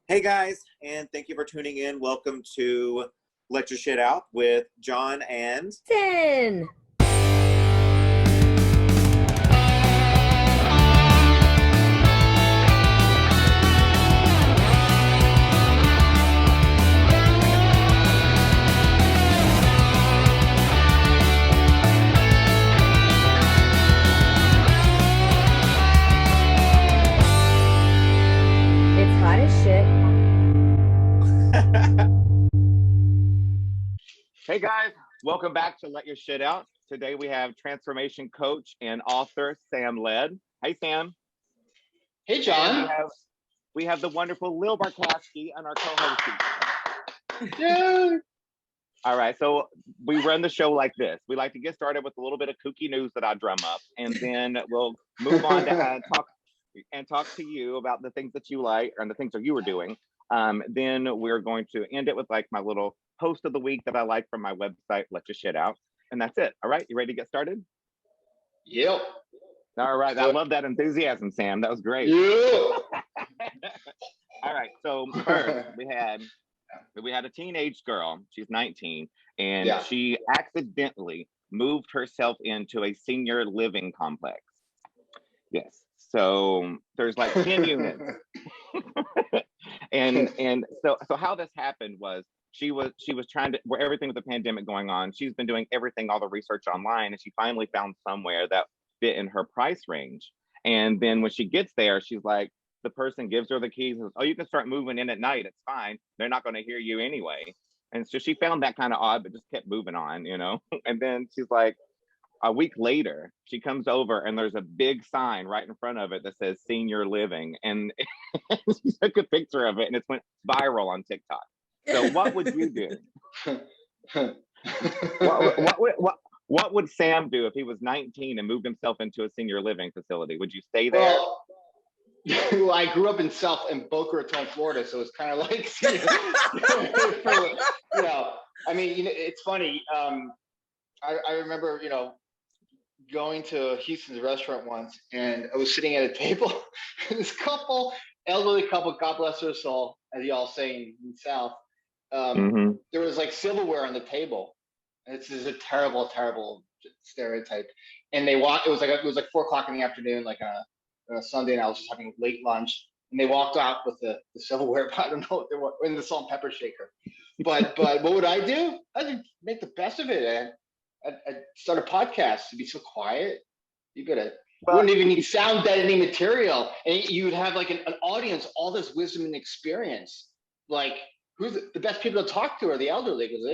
Hey guys, and thank you for tuning in. Welcome to Let Your Shit Out with John and 10. It's hot as shit. Hey guys, welcome back to Let Your Shit Out. Today we have transformation coach and author Sam Led. Hey Sam. Hey John. And we have the wonderful Lil Barcaski on our co-host. Yeah. All right, so we run the show like this. We like to get started with a little bit of kooky news that I drum up, and then we'll move on to talk to you about the things that you like and the things that you were doing. Then we're going to end it with like my little post of the week that I like from my website, Let Your Shit Out. And that's it. All right, you ready to get started? Yep. All right, I love that enthusiasm, Sam. That was great. Yeah. All right, so first we had a teenage girl. She's 19, and she accidentally moved herself into a senior living complex. Yes. So there's like 10 units. and so how this happened was she was trying to, where everything with the pandemic going on, she's been doing everything, all the research online, and she finally found somewhere that fit in her price range. And then when she gets there, she's like, the person gives her the keys and says, oh, you can start moving in at night, it's fine, they're not going to hear you anyway. And so she found that kind of odd, but just kept moving on, you know. And then she's like, a week later, she comes over and there's a big sign right in front of it that says senior living. And she took a picture of it and it went viral on TikTok. So what would you do? What would Sam do if he was 19 and moved himself into a senior living facility? Would you stay there? Well, I grew up in Boca Raton, Florida, so it's kind of like, I mean, it's funny. I remember, going to Houston's restaurant once, and I was sitting at a table, and this elderly couple, God bless their soul, as y'all say in the South, there was like silverware on the table. And this is a terrible, terrible stereotype. And they walked. It was like 4 o'clock in the afternoon, like on a Sunday, and I was just having late lunch. And they walked out with the silverware. I don't know what they were in, the salt and pepper shaker. But what would I do? I'd make the best of it. I'd start a podcast. It'd be so quiet. You wouldn't even need sound editing material, and you would have like an audience, all this wisdom and experience. Like, who's the best people to talk to are the elderly, because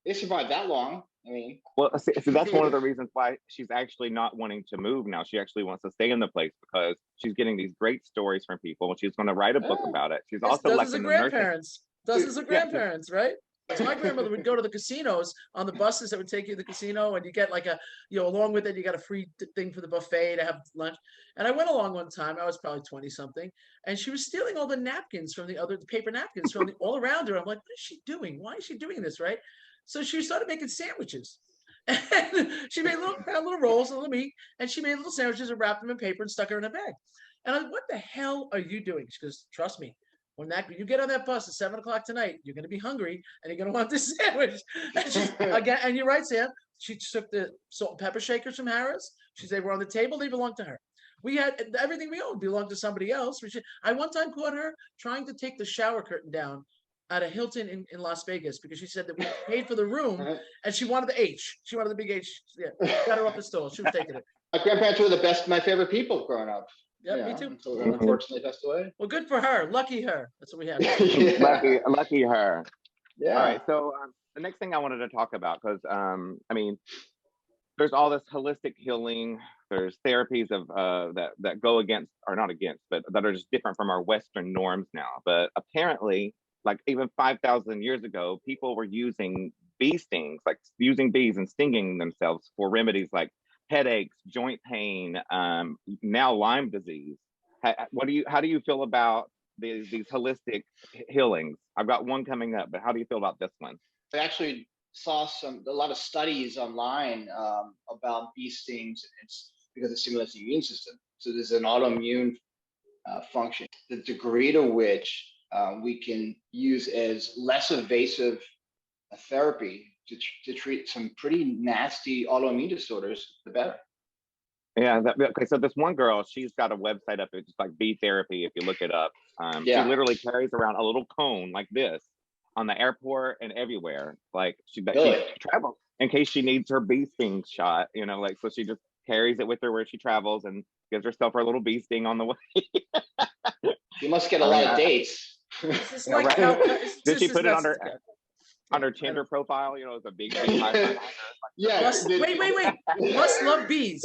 they survived that long. I mean, well, see, that's one of the reasons why she's actually not wanting to move now. She actually wants to stay in the place because she's getting these great stories from people. She's going to write a book about it. She's also like the grandparents. Dozens of grandparents, right? So my grandmother would go to the casinos on the buses that would take you to the casino, and you get like along with it, you got a free thing for the buffet to have lunch. And I went along one time, I was probably 20 something, and she was stealing all the napkins from the paper napkins from all around her. I'm like, what is she doing? Why is she doing this, right? So she started making sandwiches. And she made little rolls, a little meat, and she made little sandwiches and wrapped them in paper and stuck her in a bag. And I'm like, what the hell are you doing? She goes, trust me. When you get on that bus at 7 o'clock tonight, you're going to be hungry and you're going to want this sandwich. And you're right, Sam. She took the salt and pepper shakers from Harris. She said, we're on the table. They belong to her. We had everything we owned belonged to somebody else. I one time caught her trying to take the shower curtain down at a Hilton in Las Vegas, because she said that we paid for the room and she wanted the H. She wanted the big H. Yeah, got her up the stool. She was taking it. My grandparents were my favorite people growing up. Yeah, me too. So unfortunately passed away. Well, good for her. Lucky her. That's what we have. Lucky her. Yeah. All right. So the next thing I wanted to talk about, because I mean, there's all this holistic healing. There's therapies of that go against, or not against, but that are just different from our Western norms now. But apparently, like even 5,000 years ago, people were using bee stings, like using bees and stinging themselves for remedies like headaches, joint pain, now Lyme disease. How do you feel about these holistic healings? I've got one coming up, but how do you feel about this one? I actually saw a lot of studies online about bee stings. It's because it stimulates the immune system. So there's an autoimmune function. The degree to which we can use as less invasive a therapy to treat some pretty nasty autoimmune disorders, the better. Yeah. Okay. So this one girl, she's got a website up. It's just like Bee Therapy. If you look it up, she Yeah. literally carries around a little cone like this on the airport and everywhere. Like she Really? travels in case she needs her bee sting shot. You know, like so she just carries it with her where she travels and gives herself her little bee sting on the way. You must get a lot of dates. Is this Yeah, like right. Did this she is put it nuts. on her Tinder profile? You know, it's a big beehive. Yeah. Wait. Must love bees.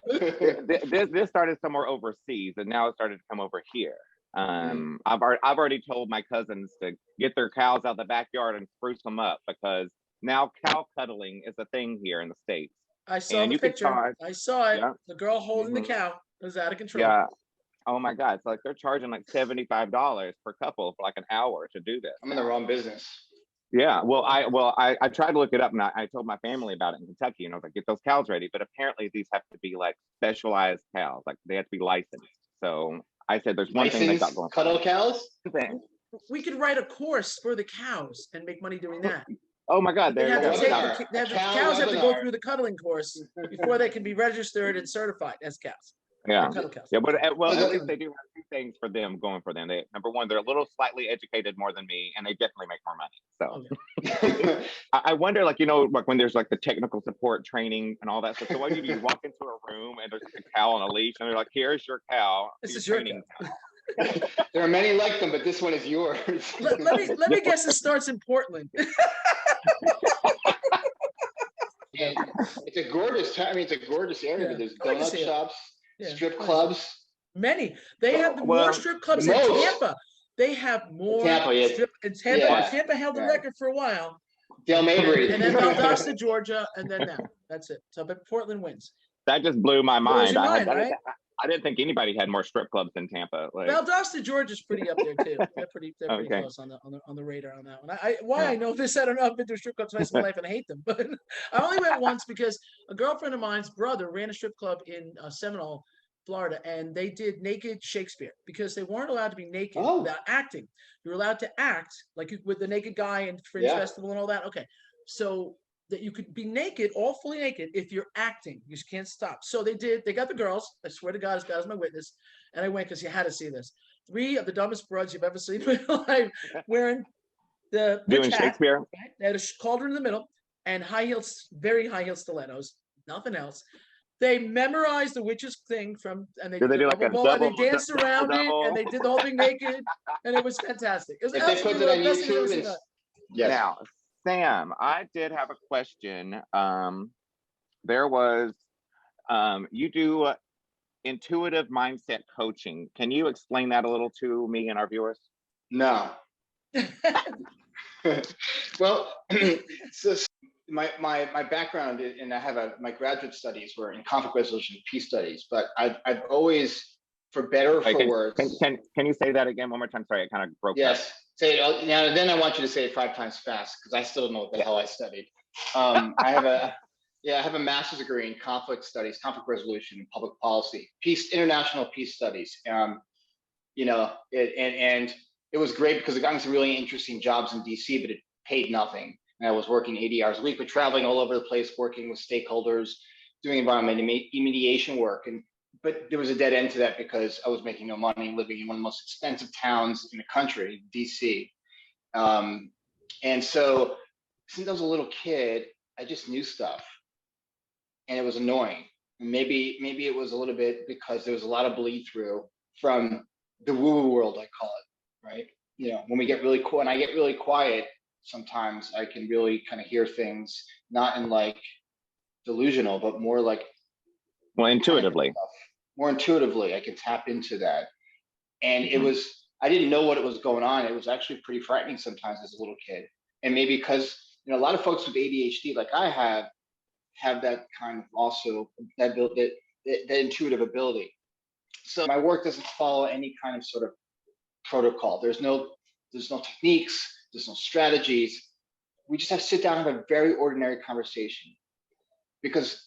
This started somewhere overseas, and now it started to come over here. I've already told my cousins to get their cows out the backyard and spruce them up because now cow cuddling is a thing here in the States. I saw And the you can picture. charge- I saw it. Yeah. The girl holding the Mhm. cow was out of control. Yeah. Oh my God. So like they're charging like $75 per couple for like an hour to do this. I'm in the wrong business. Yeah. Well, I tried to look it up and I told my family about it in Kentucky and I was like, get those cows ready. But apparently these have to be like specialized cows, like they have to be licensed. So I said, there's one thing they got going. Cuddle Cows? We could write a course for the cows and make money doing that. Oh my God. There They you have go. to Webinar. take the Cow cows have to go webinar. through the cuddling course before they can be registered and certified as cows. Yeah. Cuddle cows. Yeah, but well, at least they do have two things for them going for them. Number one, they're a little slightly educated more than me, and they definitely make more money. So I wonder, like, you know, like when there's like the technical support training and all that stuff. So what do? You walk into a room and there's like a cow on a leash, and they're like, "Here's your cow. This is your training cow." There are many like them, but this one is yours. Let me guess. It starts in Portland. And it's a gorgeous town. I mean, it's a gorgeous area. Yeah. There's I like to donut see it. shops, Yeah. strip clubs. Many. They have more Well, strip clubs in most. Tampa. They have more Tampa, yeah. strip in Tampa. Yeah. Tampa held the Yeah. record for a while. Dale Mabry. And then Valdosta, Georgia, and then now. That's it. So but Portland wins. That just blew my Blows mind. your mind, right? I didn't think anybody had more strip clubs in Tampa. Like, Valdosta, Georgia's pretty up there too. They're pretty Okay. close on the radar on that one. I know this, I don't know. I've been to a strip club twice in my life and I hate them, but I only went once because a girlfriend of mine's brother ran a strip club in Seminole, Florida, and they did naked Shakespeare because they weren't allowed to be naked without acting. You were allowed to act like with the naked guy and Fringe Festival and all that. Okay, so that you could be naked, all fully naked, if you're acting. You just can't stop. So they got the girls. I swear to God, as God is my witness. And I went because you had to see this. 3 of the dumbest broads you've ever seen in your life wearing the doing hat, Shakespeare. right? They had a cauldron in the middle and high heels, very high heel stilettos, nothing else. They memorized the witch's thing and they Do like a double, and they danced around double? it and they did the whole thing naked and it was fantastic. It was If they put it on the best thing I've ever YouTube, seen. yes. Now, Sam, I did have a question. There was, you do intuitive mindset coaching. Can you explain that a little to me and our viewers? No. Well, so my background and I have my graduate studies were in conflict resolution, peace studies, but I've always, for better or for worse. Can you say that again one more time? Sorry, it kind of broke up. Yes. Say it now. Then I want you to say it 5 times fast because I still don't know what the hell I studied. I have a master's degree in conflict studies, conflict resolution, and public policy, international peace studies. You know, and it was great because it got me some really interesting jobs in DC, but it paid nothing. And I was working 80 hours a week, but traveling all over the place, working with stakeholders, doing environmental mediation work. But there was a dead end to that because I was making no money, living in one of the most expensive towns in the country, DC. And so since I was a little kid, I just knew stuff and it was annoying. And maybe it was a little bit because there was a lot of bleed through from the woo-woo world, I call it, right? You know, when we get really cool and I get really quiet, sometimes I can really kind of hear things, not in like delusional, but more like intuitively. More intuitively, I can tap into that. And it was, I didn't know what it was going on. It was actually pretty frightening sometimes as a little kid. And maybe because, you know, a lot of folks with ADHD, like I have that kind of also, that intuitive ability. So my work doesn't follow any kind of sort of protocol. There's no techniques, there's no strategies. We just have to sit down and have a very ordinary conversation. Because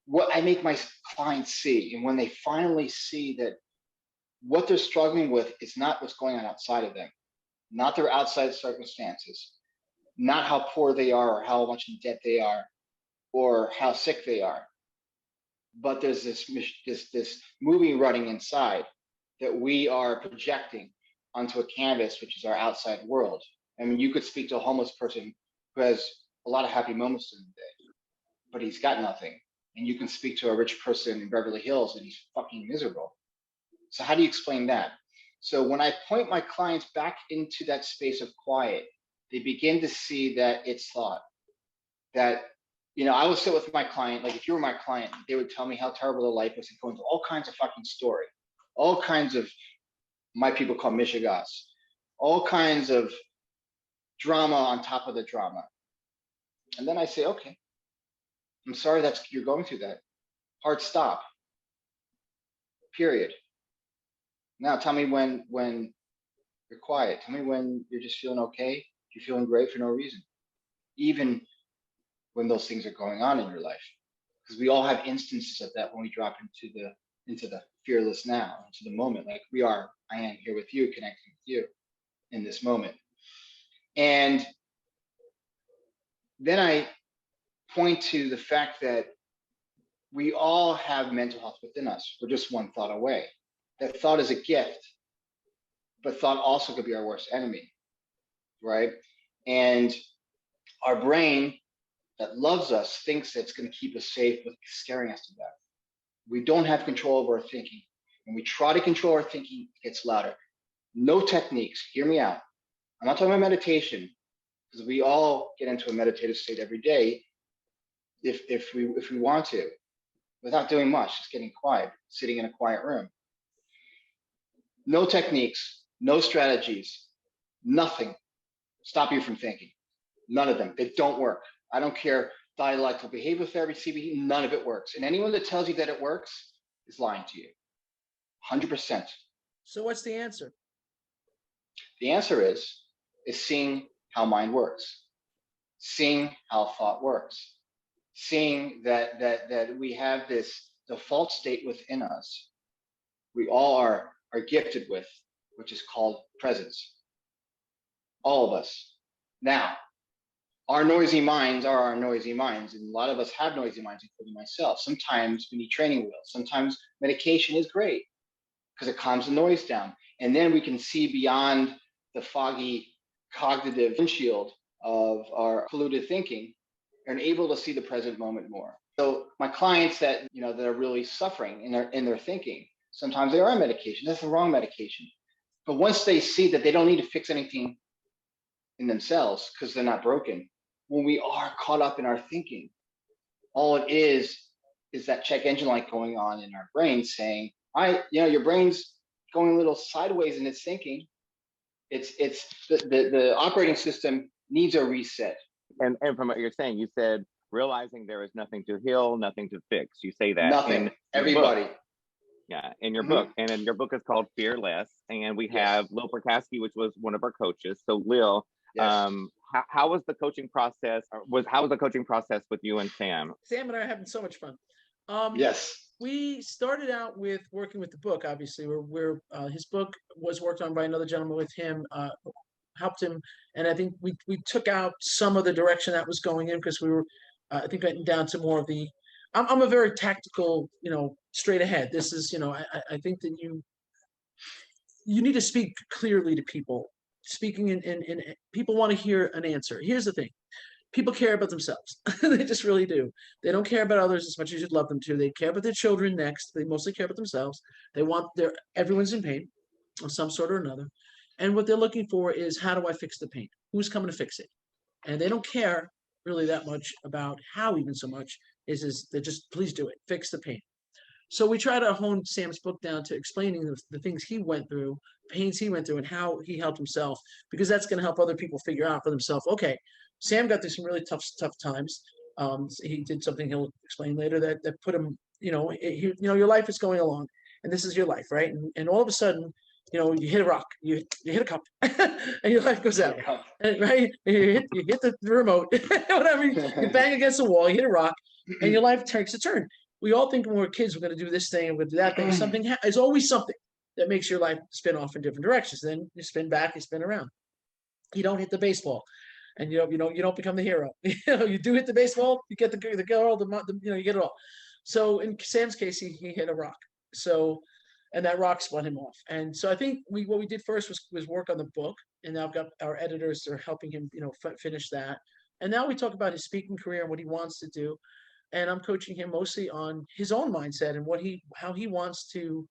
what I make my clients see, and when they finally see that what they're struggling with is not what's going on outside of them, not their outside circumstances, not how poor they are or how much in debt they are or how sick they are. But there's this movie running inside that we are projecting onto a canvas, which is our outside world. I mean, you could speak to a homeless person who has a lot of happy moments in the day, but he's got nothing. And you can speak to a rich person in Beverly Hills and he's fucking miserable. So how do you explain that? So when I point my clients back into that space of quiet, they begin to see that it's thought. That, you know, I would sit with my client, like if you were my client, they would tell me how terrible their life was and go into all kinds of fucking story, all kinds of, my people call mishigas, all kinds of drama on top of the drama. And then I say, okay, I'm sorry you're going through that. Hard stop. Period. Now tell me when you're quiet. Tell me when you're just feeling okay. You're feeling great for no reason. Even when those things are going on in your life. Because we all have instances of that when we drop into the fearless now, into the moment. Like I am here with you, connecting with you in this moment. And then I point to the fact that we all have mental health within us. We're just one thought away. That thought is a gift, but thought also could be our worst enemy, right? And our brain that loves us thinks that it's going to keep us safe with scaring us to death. We don't have control over our thinking. When we try to control our thinking, it gets louder. No techniques, hear me out. I'm not talking about meditation, because we all get into a meditative state every day if we want to, without doing much, just getting quiet, sitting in a quiet room. No techniques, no strategies, nothing stop you from thinking. None of them. They don't work. I don't care. Dialectical behavior therapy, CBT, none of it works. And anyone that tells you that it works is lying to you. 100%. So what's the answer? The answer is seeing how mind works, seeing how thought works, seeing that we have this default state within us. We all are gifted with, which is called presence. All of us. Now, our noisy minds are our noisy minds, and a lot of us have noisy minds, including myself. Sometimes we need training wheels. Sometimes medication is great because it calms the noise down. And then we can see beyond the foggy cognitive windshield of our polluted thinking and able to see the present moment more. So my clients that, you know, that are really suffering in their thinking, sometimes they are on medication. That's the wrong medication. But once they see that they don't need to fix anything in themselves because they're not broken, when we are caught up in our thinking, all it is that check engine light going on in our brain saying, your brain's going a little sideways in its thinking. It's the operating system needs a reset. And from what you're saying, you said realizing there is nothing to heal, nothing to fix. You say that. Nothing. Everybody. Yeah, in your book. And in your book is called Fearless. And we have Lil Barcaski, which was one of our coaches. So Lil, how was the coaching process? How was the coaching process with you and Sam? Sam and I are having so much fun. Yes. We started out with working with the book. Obviously, his book was worked on by another gentleman with him, helped him, and I think we took out some of the direction that was going in because we were, I think, getting down to more of the. I'm a very tactical, straight ahead. This is, I think that you need to speak clearly to people. Speaking in people want to hear an answer. Here's the thing. People care about themselves. They just really do. They don't care about others as much as you'd love them to. They care about their children next. They mostly care about themselves. Everyone's in pain of some sort or another. And what they're looking for is, how do I fix the pain? Who's coming to fix it? And they don't care really that much about how, even so much is they just, please do it. Fix the pain. So we try to hone Sam's book down to explaining the things he went through, pains he went through, and how he helped himself, because that's going to help other people figure out for themselves, okay, Sam got through some really tough times. He did something he'll explain later that put him, your life is going along, and this is your life, right? And all of a sudden, you hit a rock, you hit a cup, and your life goes out, right? You hit the remote, whatever. You bang against the wall, you hit a rock, and your life takes a turn. We all think when we're kids, we're going to do this thing, we're going to do that thing. Something is always something. that makes your life spin off in different directions. Then you spin back, you spin around. You don't hit the baseball, and you don't become the hero. You do hit the baseball, you get the girl, you get it all. So in Sam's case, he hit a rock. So, and that rock spun him off. And so I think what we did first was work on the book, and now I've got our editors that are helping him, finish that. And now we talk about his speaking career and what he wants to do. And I'm coaching him mostly on his own mindset and how he wants to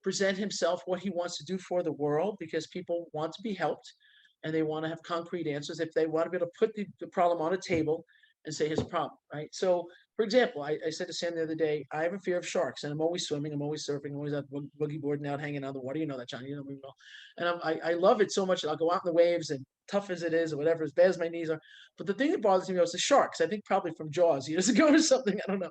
present himself, what he wants to do for the world, because people want to be helped and they want to have concrete answers. If they want to be able to put the problem on a table and say, here's a problem, right? So, for example, I said to Sam the other day, I have a fear of sharks, and I'm always swimming, I'm always surfing, I'm always out boogie boarding out, hanging out in the water. You know that, John, you know me well. And I love it so much that I'll go out in the waves, and tough as it is, or whatever, as bad as my knees are. But the thing that bothers me most is the sharks. I think probably from Jaws years ago or something, I don't know.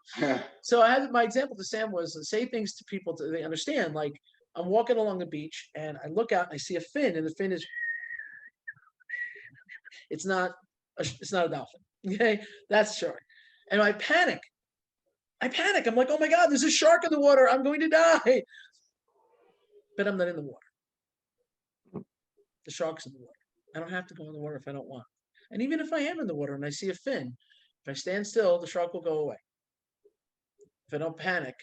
So I had my example to Sam was say things to people they understand. Like, I'm walking along the beach, and I look out, and I see a fin, and the fin is, it's not a dolphin. Okay, that's a shark. And I panic. I'm like, oh my God, there's a shark in the water. I'm going to die. But I'm not in the water. The shark's in the water. I don't have to go in the water if I don't want. And even if I am in the water and I see a fin, if I stand still, the shark will go away. If I don't panic,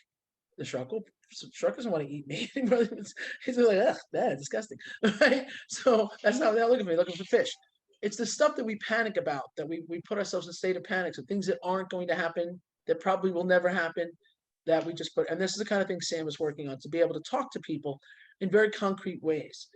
the shark doesn't want to eat me. He's like, ugh, that's disgusting. Right? So that's not how they look at me, looking for fish. It's the stuff that we panic about, that we put ourselves in a state of panic. So things that aren't going to happen, that probably will never happen, that we just put. And this is the kind of thing Sam is working on, to be able to talk to people in very concrete ways.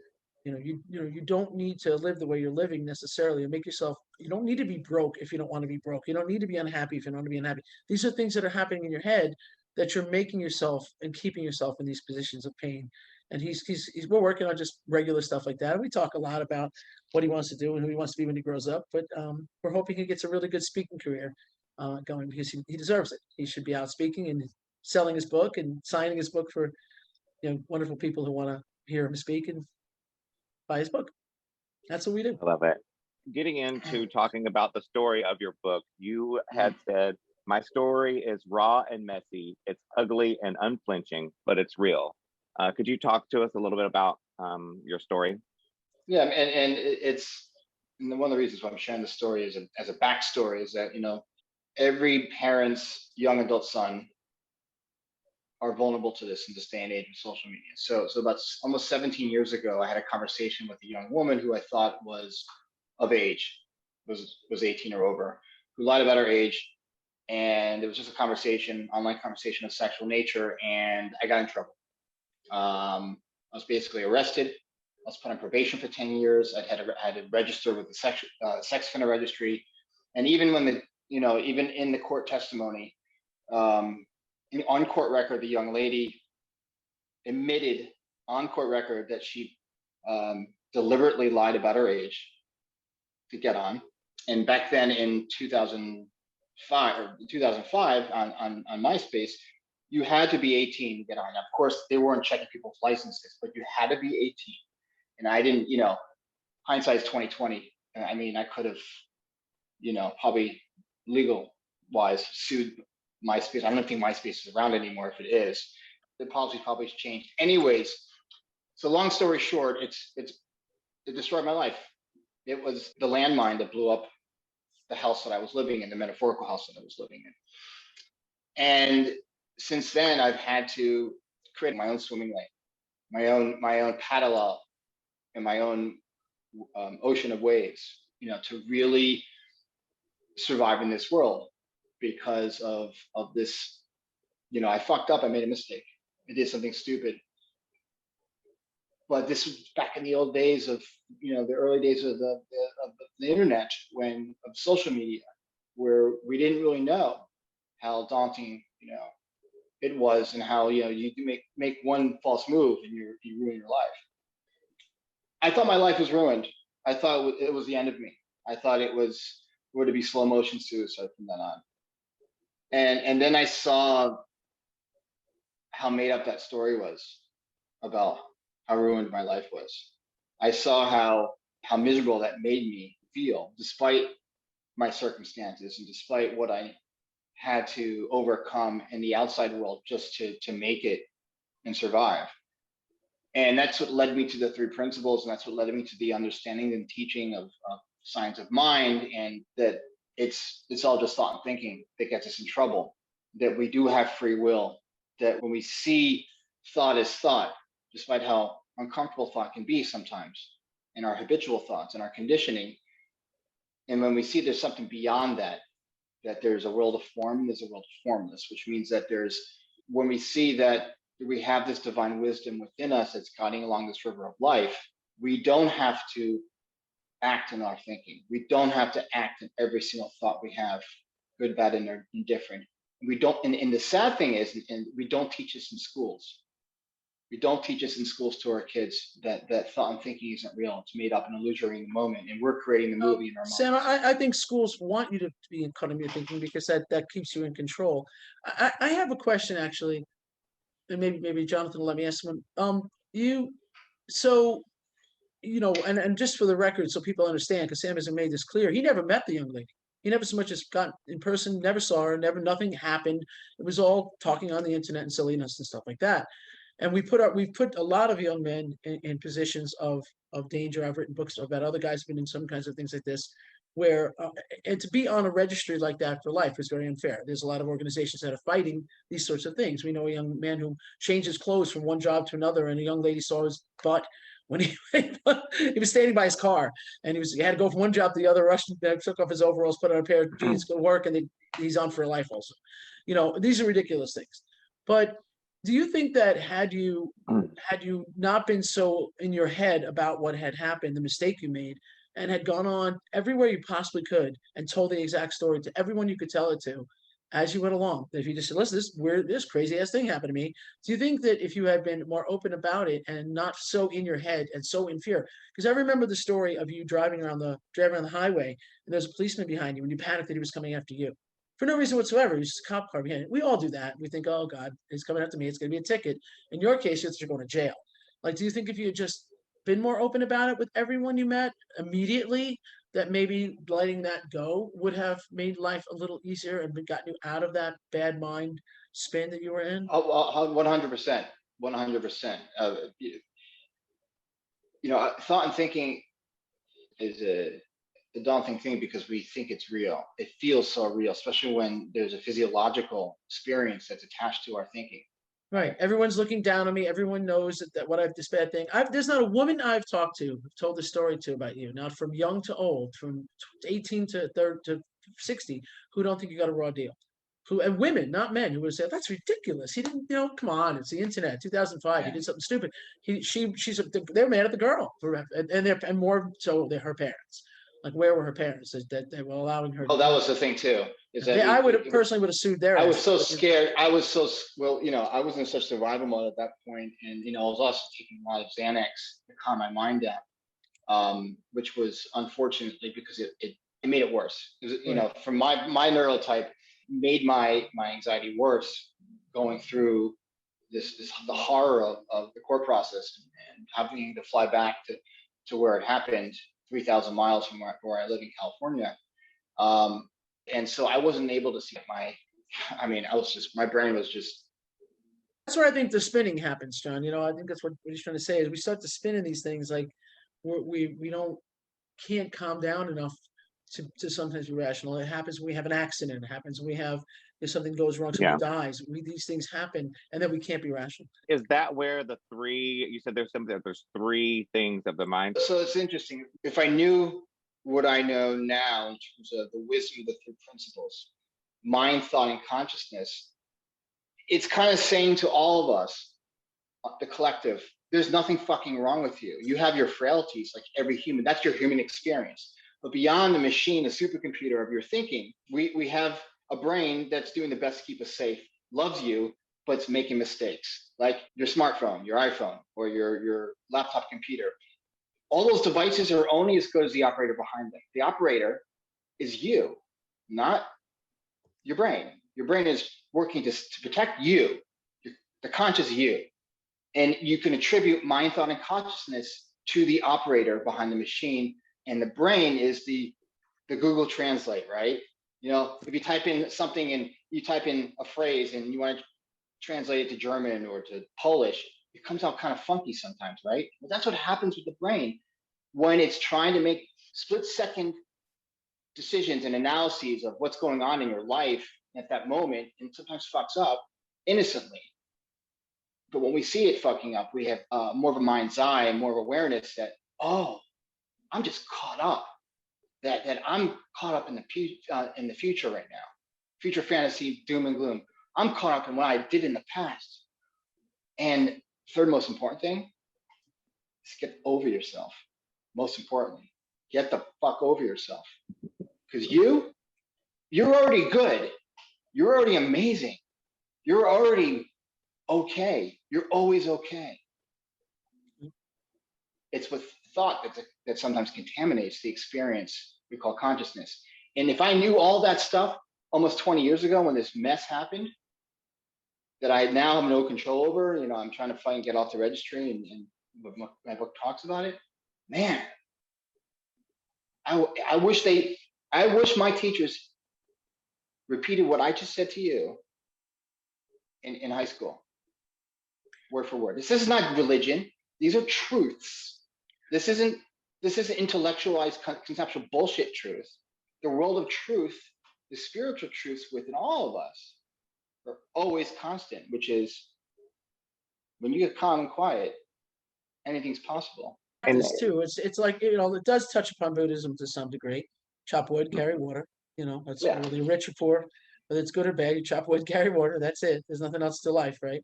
You don't need to live the way you're living necessarily, and make yourself. You don't need to be broke if you don't want to be broke. You don't need to be unhappy if you don't want to be unhappy. These are things that are happening in your head that you're making yourself and keeping yourself in these positions of pain. And we're working on just regular stuff like that. And we talk a lot about what he wants to do and who he wants to be when he grows up. But we're hoping he gets a really good speaking career going, because he deserves it. He should be out speaking and selling his book and signing his book for wonderful people who want to hear him speak and buy his book. That's what we do. I love it. Getting into talking about the story of your book, you had said, my story is raw and messy. It's ugly and unflinching, but it's real. Could you talk to us a little bit about your story? Yeah, and it's one of the reasons why I'm sharing the story as a backstory is that every parent's young adult son are vulnerable to this in this day and age of social media. So about almost 17 years ago, I had a conversation with a young woman who I thought was of age, was 18 or over, who lied about her age. And it was just a conversation, online conversation of sexual nature, and I got in trouble. I was basically arrested. I was put on probation for 10 years. I had to register with the sex offender registry, and even when even in the court testimony, on court record, the young lady admitted on court record that she deliberately lied about her age to get on. And back then in 2005 on MySpace, you had to be 18 to get on. Now, of course, they weren't checking people's licenses, but you had to be 18. And I didn't, hindsight's 2020. I mean, I could have, probably legal wise sued MySpace. I don't think MySpace is around anymore. If it is, the policy probably has changed. Anyways, so long story short, it destroyed my life. It was the landmine that blew up the house that I was living in, the metaphorical house that I was living in. And since then, I've had to create my own swimming lane, my own paddle and my own ocean of waves, to really survive in this world because of this. I fucked up. I made a mistake. I did something stupid. But this was back in the old days of, the early days of the internet, of social media, where we didn't really know how daunting, it was, and how, you make one false move and you ruin your life. I thought my life was ruined. I thought it was the end of me. I thought it was going to be slow motion suicide from then on. And then I saw how made up that story was about how ruined my life was. I saw how miserable that made me feel, despite my circumstances and despite what I had to overcome in the outside world just to make it and survive. And that's what led me to the three principles, and that's what led me to the understanding and teaching of science of mind, and that it's all just thought and thinking that gets us in trouble, that we do have free will, that when we see thought as thought, despite how uncomfortable thought can be sometimes, and our habitual thoughts and our conditioning, and when we see there's something beyond that, that there's a world of form, there's a world of formless, which means that when we see that we have this divine wisdom within us that's guiding along this river of life, we don't have to act in our thinking. We don't have to act in every single thought we have, good, bad, and indifferent. We don't, and the sad thing is, and we don't teach this in schools. We don't teach us in schools to our kids that thought and thinking isn't real. It's made up, an illusory in the moment, and we're creating the movie in our minds. Sam, I think schools want you to be in kind of your thinking, because that keeps you in control. I have a question, actually, and maybe Jonathan will let me ask one. And just for the record, so people understand, because Sam hasn't made this clear, he never met the young lady. He never so much as got in person, never saw her, nothing happened. It was all talking on the internet and silliness and stuff like that. And we've put a lot of young men in positions of danger. I've written books about other guys who've been in some kinds of things like this, where and to be on a registry like that for life is very unfair. There's a lot of organizations that are fighting these sorts of things. We know a young man who changed his clothes from one job to another, and a young lady saw his butt when he was standing by his car, and he had to go from one job to the other, rushed, took off his overalls, put on a pair of jeans, go to work, and then he's on for life also. These are ridiculous things. But do you think that had you not been so in your head about what had happened, the mistake you made, and had gone on everywhere you possibly could and told the exact story to everyone you could tell it to as you went along, that if you just said, listen, this crazy ass thing happened to me, do you think that if you had been more open about it and not so in your head and so in fear? Because I remember the story of you driving around the highway, and there's a policeman behind you, and you panicked that he was coming after you. For no reason whatsoever. It was just a cop car behind it. We all do that. We think, oh God, he's coming after me. It's going to be a ticket. In your case, you're going to jail. Like, do you think if you had just been more open about it with everyone you met immediately, that maybe letting that go would have made life a little easier and gotten you out of that bad mind spin that you were in? 100%. 100%. Thought and thinking is a daunting thing because we think it's real. It feels so real, especially when there's a physiological experience that's attached to our thinking. Right. Everyone's looking down on me. Everyone knows that what I've this bad thing. There's not a woman I've talked to, told the story to about you, not from young to old, from 18 to 60, who don't think you got a raw deal. And women, not men, who would say, that's ridiculous. He didn't, come on, it's the internet, 2005, he did something stupid. They're mad at the girl, and more so they're her parents. Like, where were her parents that they were allowing her? Oh, that was the thing too. I would have sued their. I was so scared. I was I was in such survival mode at that point, and I was also taking a lot of Xanax to calm my mind down, which was unfortunately because it made it worse. It was, from my neurotype, made my anxiety worse, going through the horror of the court process and having to fly back to where it happened, 3,000 miles from where I live in California. And so I wasn't able to see my brain was just. That's where I think the spinning happens, John. I think that's what he's trying to say is we start to spin in these things, like we can't calm down enough to sometimes be rational. It happens when we have an accident. It happens when if something goes wrong, someone dies. These things happen, and then we can't be rational. Is that where you said there's three things of the mind? So it's interesting. If I knew what I know now in terms of the wisdom of the three principles, mind, thought, and consciousness, it's kind of saying to all of us, the collective, there's nothing fucking wrong with you. You have your frailties like every human. That's your human experience. But beyond the machine, the supercomputer of your thinking, we have a brain that's doing the best to keep us safe, loves you, but it's making mistakes, like your smartphone, your iPhone, or your laptop computer. All those devices are only as good as the operator behind them. The operator is you, not your brain. Your brain is working to protect you, the conscious you. And you can attribute mind, thought, and consciousness to the operator behind the machine. And the brain is the Google Translate, right? If you type in something and you type in a phrase and you want to translate it to German or to Polish, it comes out kind of funky sometimes, right? Well, that's what happens with the brain when it's trying to make split-second decisions and analyses of what's going on in your life at that moment, and sometimes fucks up innocently. But when we see it fucking up, we have more of a mind's eye and more of awareness that, oh, I'm just caught up. That I'm caught up in the future right now. Future fantasy, doom and gloom. I'm caught up in what I did in the past. And third most important thing is get over yourself. Most importantly, get the fuck over yourself. Because you're already good. You're already amazing. You're already okay. You're always okay. It's with thought that sometimes contaminates the experience we call consciousness. And if I knew all that stuff almost 20 years ago when this mess happened, that I now have no control over, I'm trying to fight and get off the registry, and my book talks about it. Man, I wish my teachers repeated what I just said to you in high school, word for word. This is not religion. These are truths. This isn't intellectualized conceptual bullshit truth. The world of truth, the spiritual truths within all of us are always constant, which is when you get calm and quiet, anything's possible. And this too, it's like, it does touch upon Buddhism to some degree. Chop wood, carry water. That's whether you're rich or poor, whether it's good or bad. You chop wood, carry water. That's it. There's nothing else to life, right?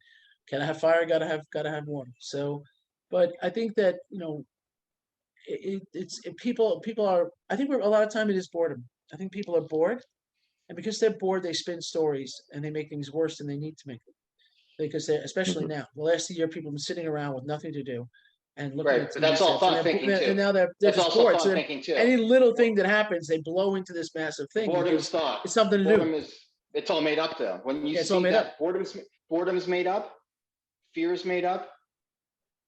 Can I have fire? Gotta have water. So, but I think that people are. I think a lot of time it is boredom. I think people are bored, and because they're bored, they spin stories and they make things worse than they need to make them. Because especially now, the last year, people have been sitting around with nothing to do and looking at TV that's all thought thinking too. And now they're just bored. So any little thing that happens, they blow into this massive thing. Boredom is thought. It's something to do. It's all made up though. When you see that boredom's made up, fear is made up.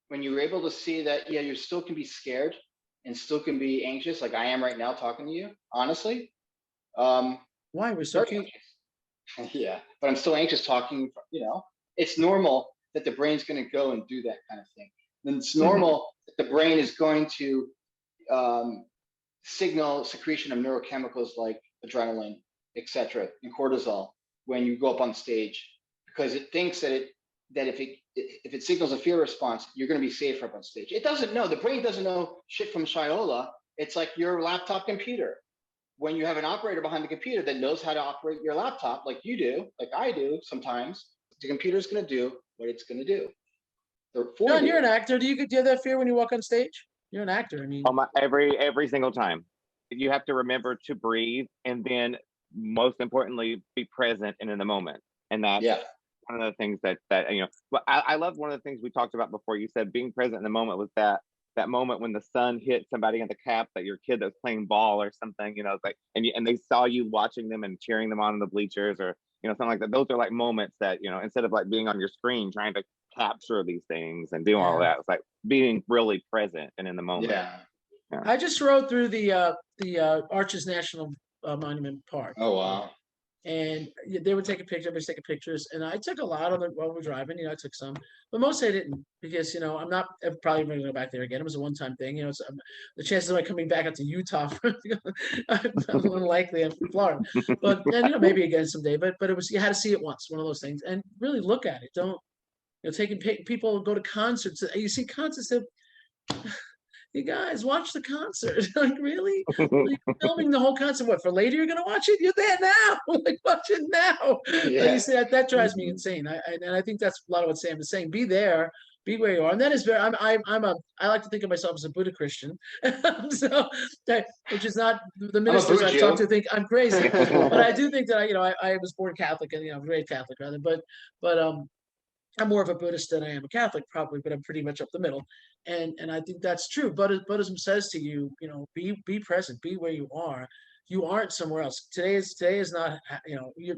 When you're able to see that, you still can be scared and still can be anxious, like I am right now talking to you, honestly. Why? We're so cute. Yeah, but I'm still anxious talking, It's normal that the brain's going to go and do that kind of thing. Then it's normal that the brain is going to signal secretion of neurochemicals like adrenaline, etc., and cortisol when you go up on stage, because it thinks that if it signals a fear response, you're going to be safer up on stage. It doesn't know. The brain doesn't know shit from Shiola. It's like your laptop computer. When you have an operator behind the computer that knows how to operate your laptop, like you do, like I do sometimes, the computer's going to do what it's going to do. John, you're an actor. Do you have that fear when you walk on stage? You're an actor. I mean, every single time. You have to remember to breathe, and then most importantly, be present and in the moment. And that's one of the things that But I love one of the things we talked about before. You said being present in the moment was that moment when the sun hit somebody in the cap, that your kid that was playing ball or something, it's like, and they saw you watching them and cheering them on in the bleachers, or something like that. Those are like moments that instead of like being on your screen trying to capture these things and do all that, it's like being really present and in the moment. I just rode through the Arches National Monument Park. Oh wow. And they would take a picture, everybody's taking pictures, and I took a lot of it while we were driving. I took some, but mostly I didn't, because I'm not probably going to go back there again. It was a one-time thing. The chances of my coming back up to Utah unlikely. I'm from Florida, but maybe again someday. But it was, you had to see it once, one of those things, and really look at it. Don't taking people go to concerts. You see concerts that. You guys watch the concert. Like, really? You're filming the whole concert. What, for later you're gonna watch it? You're there now. Like, watch it now. Yeah. You see, that drives me insane. And I think that's a lot of what Sam is saying. Be there, be where you are. And that is very. I like to think of myself as a Buddha Christian. Which is not the ministers I've talked to think I'm crazy. But I do think that I was born Catholic and raised Catholic rather. But I'm more of a Buddhist than I am a Catholic, probably, but I'm pretty much up the middle. And I think that's true. Buddhism says to you, be present, be where you are. You aren't somewhere else. Today is not,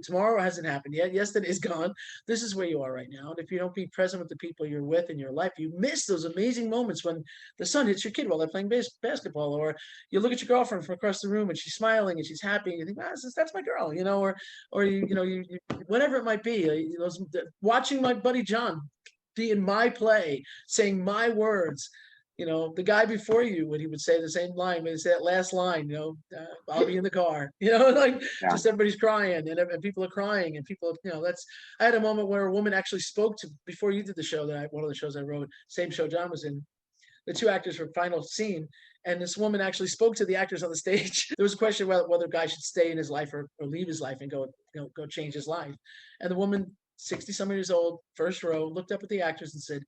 tomorrow hasn't happened yet. Yesterday is gone. This is where you are right now. And if you don't be present with the people you're with in your life, you miss those amazing moments when the sun hits your kid while they're playing basketball, or you look at your girlfriend from across the room and she's smiling and she's happy, and you think, that's my girl, or you whatever it might be. Watching my buddy John be in my play, saying my words. You know, the guy before you, when he would say the same line, when he say that last line, I'll be in the car, like Yeah. just everybody's crying and people are crying and people, I had a moment where a woman actually spoke to, before you did the show one of the shows I wrote, same show John was in, the two actors for final scene. And this woman actually spoke to the actors on the stage. There was a question whether a guy should stay in his life or leave his life and go change his life. And the woman, 60-some years old, first row, looked up at the actors and said,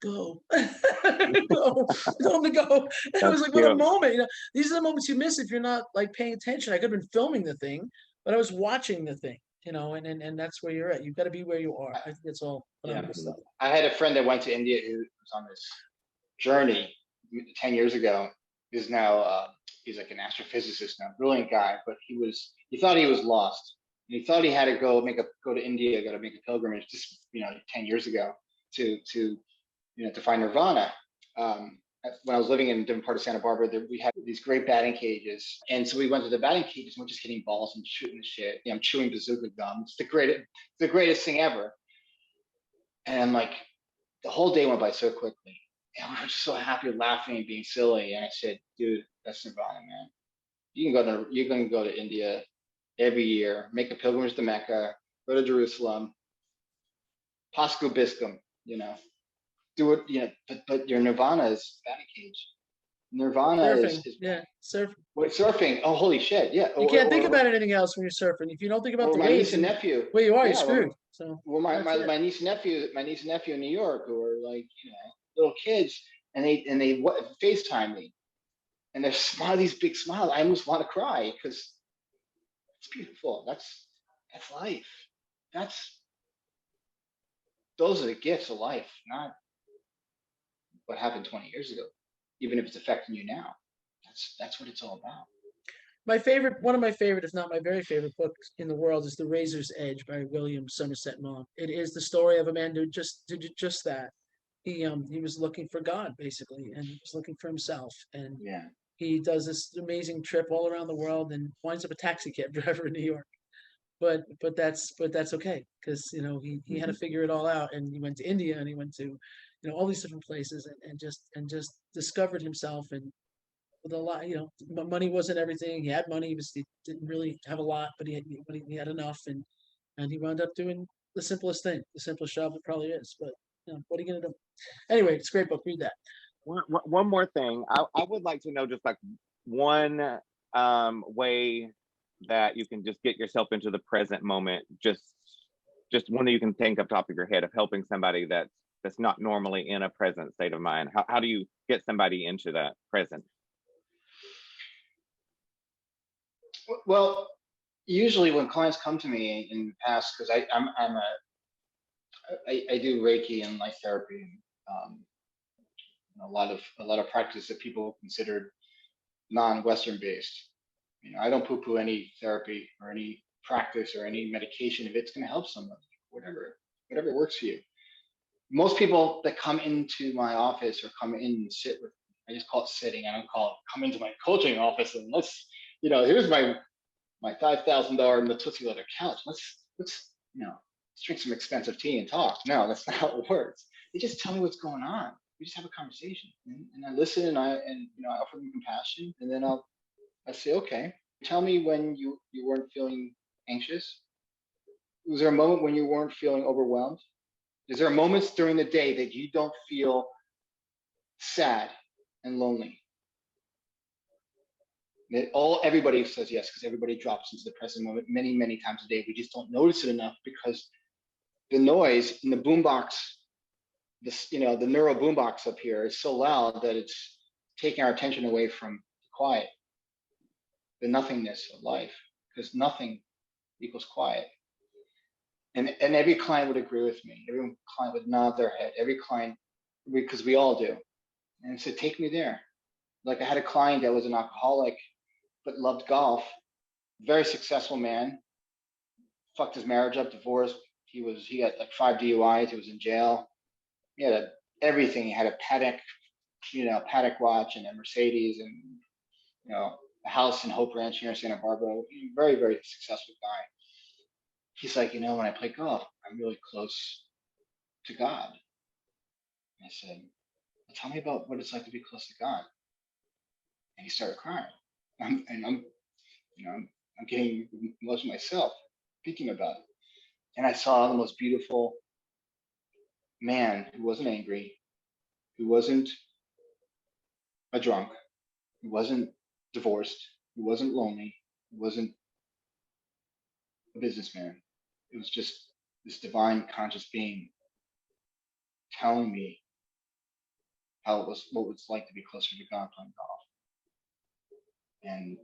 go. Go. Tell them to go. And I was like, what a moment. These are the moments you miss if you're not like paying attention. I could have been filming the thing, but I was watching the thing, and that's where you're at. You've got to be where you are. I think it's all phenomenal stuff. I had a friend that went to India who was on this journey 10 years ago. He's now he's like an astrophysicist now, brilliant guy, but he thought he was lost. And he thought he had to go to India, got to make a pilgrimage just 10 years ago to find Nirvana. When I was living in a different part of Santa Barbara, we had these great batting cages. And so we went to the batting cages and we're just hitting balls and shooting the shit. I'm chewing bazooka gum. It's the greatest thing ever. And like the whole day went by so quickly. And we were just so happy, laughing and being silly. And I said, dude, that's Nirvana, man. You're going to go to India every year, make a pilgrimage to Mecca, go to Jerusalem, Pascu Biscum, do it, but your Nirvana is batting cage. Nirvana surfing. is surfing. Wait, surfing. Oh, holy shit! Yeah, you can't think about anything else when you're surfing. If you don't think about the my waves, niece and nephew. Well, you are. You're screwed. So my niece and nephew in New York, who are like little kids, and they FaceTime me, and they're smiling, these big smiles. I almost want to cry because it's beautiful. That's life. Those are the gifts of life, not what happened 20 years ago, even if it's affecting you now. That's what it's all about. One of my favorite, if not my very favorite book in the world is The Razor's Edge by William Somerset Maugham. It is the story of a man who did just that. He was looking for God basically, and he was looking for himself. And he does this amazing trip all around the world and winds up a taxi cab driver in New York. But that's okay because he had to figure it all out, and he went to India and he went to all these different places and just discovered himself. And with a lot, money wasn't everything. He had money, he didn't really have a lot, but he had enough, and he wound up doing the simplest thing, the simplest job it probably is. But what are you gonna do? Anyway, it's a great book. Read that. One more thing, I would like to know just like one way that you can just get yourself into the present moment, just one that you can think up top of your head of helping somebody that's not normally in a present state of mind. How do you get somebody into that present? Well, usually when clients come to me in the past, because I do Reiki and life therapy, and a lot of practice that people considered non-Western based. I don't poo-poo any therapy or any practice or any medication if it's going to help somebody, whatever works for you. Most people that come into my office or come in and sit with me, I just call it sitting. I don't call it come into my coaching office and let's, here's my $5,000 Natuzzi leather couch. Let's drink some expensive tea and talk. No, that's not how it works. They just tell me what's going on. We just have a conversation, and I listen, and I offer them compassion, and then I say, okay, tell me when you weren't feeling anxious. Was there a moment when you weren't feeling overwhelmed? Is there moments during the day that you don't feel sad and lonely? Everybody says yes, because everybody drops into the present moment many, many times a day. We just don't notice it enough because the noise in the boombox, the neural boombox up here is so loud that it's taking our attention away from the quiet, the nothingness of life, because nothing equals quiet. And every client would agree with me. Every client would nod their head. Every client, because we all do. And so take me there. Like I had a client that was an alcoholic, but loved golf. Very successful man. Fucked his marriage up, divorced. He had like 5 DUIs. He was in jail. He had everything. He had a Paddock watch and a Mercedes and a house in Hope Ranch here in Santa Barbara. Very, very successful guy. He's like, when I play golf, I'm really close to God. And I said, well, tell me about what it's like to be close to God. And he started crying. I'm getting emotional myself thinking about it. And I saw the most beautiful man who wasn't angry, who wasn't a drunk, who wasn't divorced, who wasn't lonely, who wasn't a businessman. It was just this divine conscious being telling me how it was, what it was like to be closer to God playing golf. And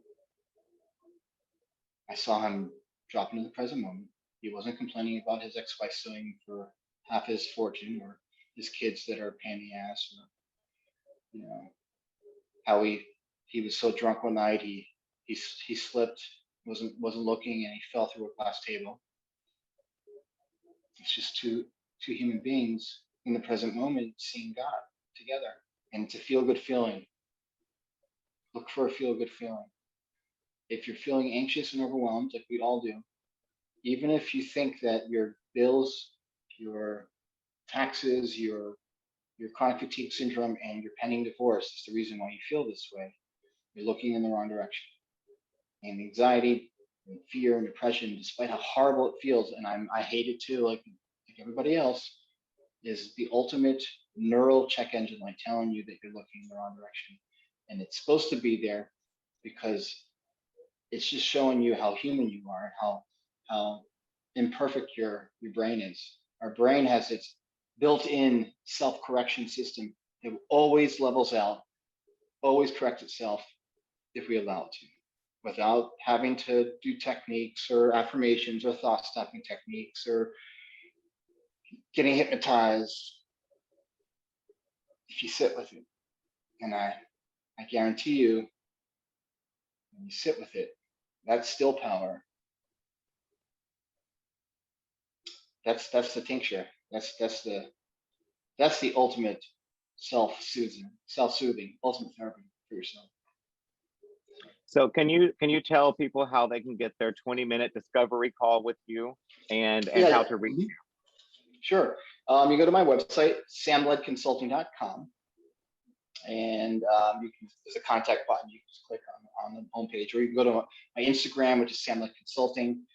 I saw him drop into the present moment. He wasn't complaining about his ex-wife suing for half his fortune, or his kids that are paying the ass, or how he was so drunk one night he slipped, wasn't looking, and he fell through a glass table. It's just two human beings in the present moment seeing God together. And it's a feel-good feeling. Look for a feel-good feeling. If you're feeling anxious and overwhelmed, like we all do, even if you think that your bills, your taxes, your chronic fatigue syndrome, and your pending divorce is the reason why you feel this way, you're looking in the wrong direction. And anxiety and fear and depression, despite how horrible it feels, and I hate it too, like everybody else, is the ultimate neural check engine light telling you that you're looking in the wrong direction. And it's supposed to be there because it's just showing you how human you are, how imperfect your brain is. Our brain has its built-in self-correction system that always levels out, always corrects itself if we allow it to, without having to do techniques or affirmations or thought-stopping techniques or getting hypnotized. If you sit with it, and I guarantee you, when you sit with it, that still power, that's the tincture. That's the ultimate self-soothing, ultimate therapy for yourself. So can you tell people how they can get their 20-minute discovery call with you and how to reach you? Sure. You go to my website, samledconsulting.com, and there's a contact button. You can just click on the homepage, or you can go to my Instagram, which is samled consulting.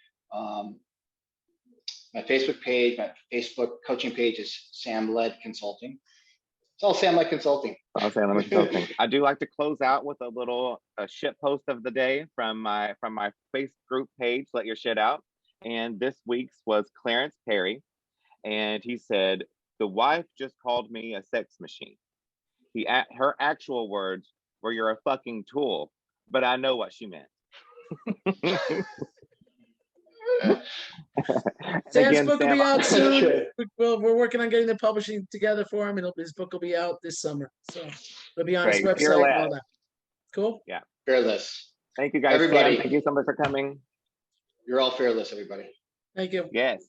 My Facebook page, my Facebook coaching page is samled consulting. It's all samled consulting. I'll say samled consulting. I do like to close out with a little shit post of the day from my Facebook group page, Let Your Shit Out. And this week's was Clarence Perry. And he said, "The wife just called me a sex machine. Her actual words were, 'You're a fucking tool,' but I know what she meant." Sam's book will be out soon. We're working on getting the publishing together for him, and his book will be out this summer. So it'll be on his website and all that. Cool? Yeah. Fearless. Thank you guys. Everybody. Sam, thank you so much for coming. You're all fearless, everybody. Thank you. Yes.